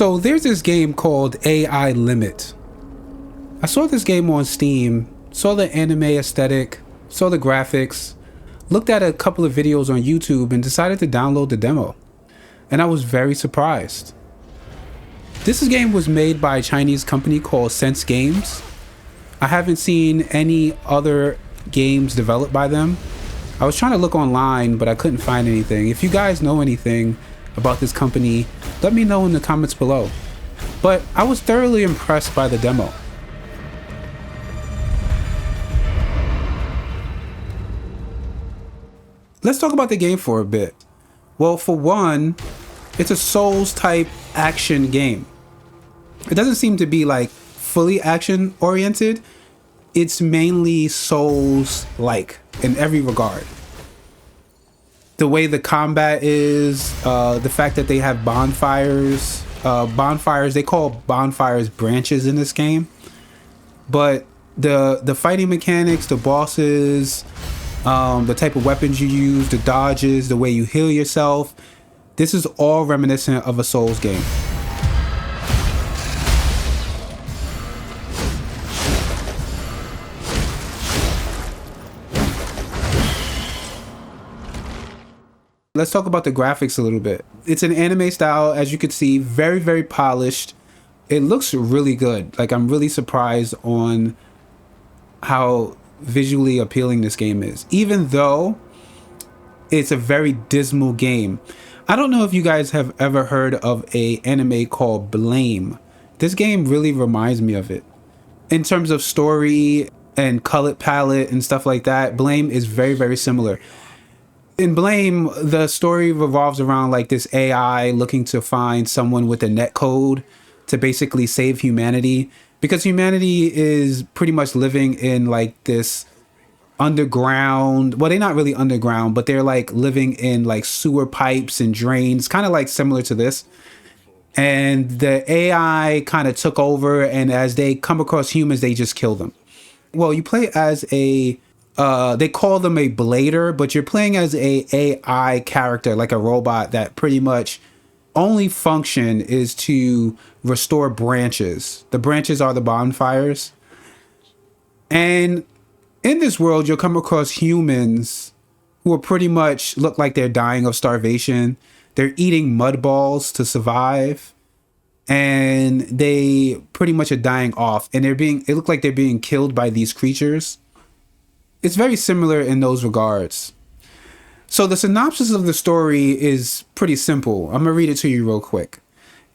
So there's this game called ailimit. I saw this game on Steam, saw the anime aesthetic, saw the graphics, looked at a couple of videos on YouTube and decided to download the demo. And I was very surprised. This game was made by a Chinese company called SenseGames. I haven't seen any other games developed by them. I was trying to look online, but I couldn't find anything. If you guys know anything about this company, let me know in the comments below. But I was thoroughly impressed by the demo. Let's talk about the game for a bit. Well, for one, it's a Souls type action game. It doesn't seem to be like fully action oriented. It's mainly Souls like in every regard. The way the combat is, the fact that they have bonfires, they call bonfires branches in this game. But the fighting mechanics, the bosses, the type of weapons you use, the dodges, the way you heal yourself, this is all reminiscent of a Souls game. Let's talk about the graphics a little bit. It's an anime style, as you can see, very, very polished. It looks really good. Like, I'm really surprised on how visually appealing this game is, even though it's a very dismal game. I don't know if you guys have ever heard of an anime called Blame. This game really reminds me of it. In terms of story and color palette and stuff like that, Blame is very, very similar. In Blame, the story revolves around like this AI looking to find someone with a net code to basically save humanity, because humanity is pretty much living in like this underground, well, they're not really underground, but they're like living in like sewer pipes and drains, kind of like similar to this. And the AI kind of took over, and as they come across humans, they just kill them. Well, you play as a they call them a blader, but you're playing as a AI character, like a robot that pretty much only function is to restore branches. The branches are the bonfires. And in this world, you'll come across humans who are pretty much look like they're dying of starvation. They're eating mud balls to survive. And they pretty much are dying off. And it look like they're being killed by these creatures. It's very similar in those regards. So the synopsis of the story is pretty simple. I'm gonna read it to you real quick.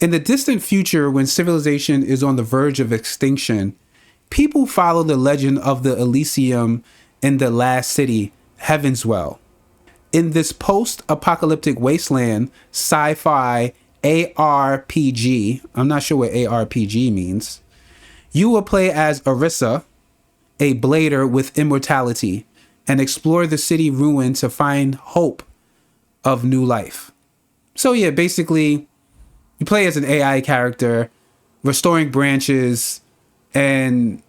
In the distant future, when civilization is on the verge of extinction, people follow the legend of the Elysium in the last city, Havenswell. In this post-apocalyptic wasteland, sci-fi ARPG, I'm not sure what ARPG means, you will play as Arissa, a blader with immortality, and explore the city ruin to find hope of new life. So yeah, basically, you play as an AI character, restoring branches, and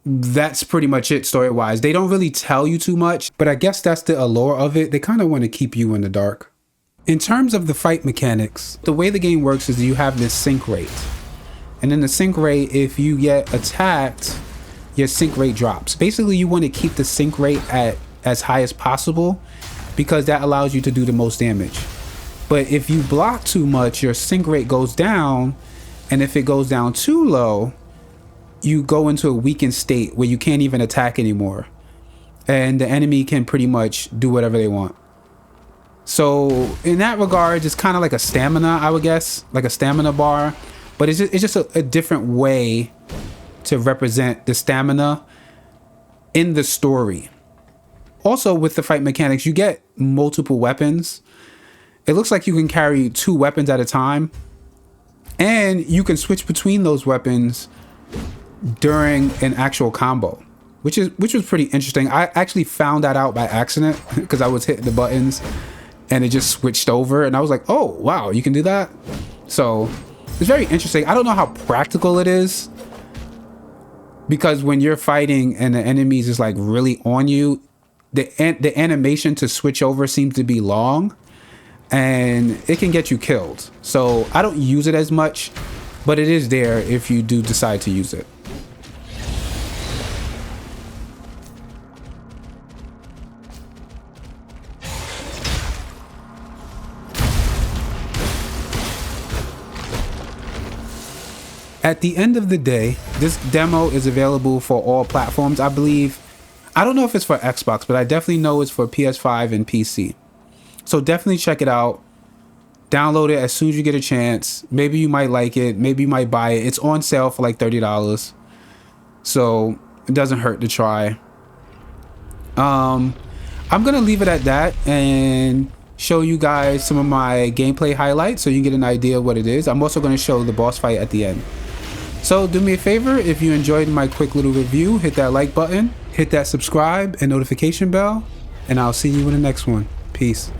that's pretty much it story-wise. They don't really tell you too much, but I guess that's the allure of it. They kind of want to keep you in the dark. In terms of the fight mechanics, the way the game works is you have this sync rate. And in the sync rate, if you get attacked, your sync rate drops. Basically, you want to keep the sync rate at as high as possible because that allows you to do the most damage. But if you block too much, your sync rate goes down, and if it goes down too low, you go into a weakened state where you can't even attack anymore, and the enemy can pretty much do whatever they want. So in that regard, it's kind of like a stamina, I would guess, like a stamina bar, but it's just a different way to represent the stamina in the story. Also, with the fight mechanics, you get multiple weapons. It looks like you can carry 2 weapons at a time, and you can switch between those weapons during an actual combo, which was pretty interesting. I actually found that out by accident because I was hitting the buttons and it just switched over, and I was like, oh wow, you can do that. So it's very interesting. I don't know how practical it is, because when you're fighting and the enemies is like really on you, the animation to switch over seems to be long. and it can get you killed. So I don't use it as much, but it is there if you do decide to use it. At the end of the day, this demo is available for all platforms, I believe. I don't know if it's for Xbox, but I definitely know it's for PS5 and PC. So definitely check it out. Download it as soon as you get a chance. Maybe you might like it. Maybe you might buy it. It's on sale for like $30. So it doesn't hurt to try. I'm going to leave it at that and show you guys some of my gameplay highlights so you get an idea of what it is. I'm also going to show the boss fight at the end. So do me a favor, if you enjoyed my quick little review, hit that like button, hit that subscribe and notification bell, and I'll see you in the next one. Peace.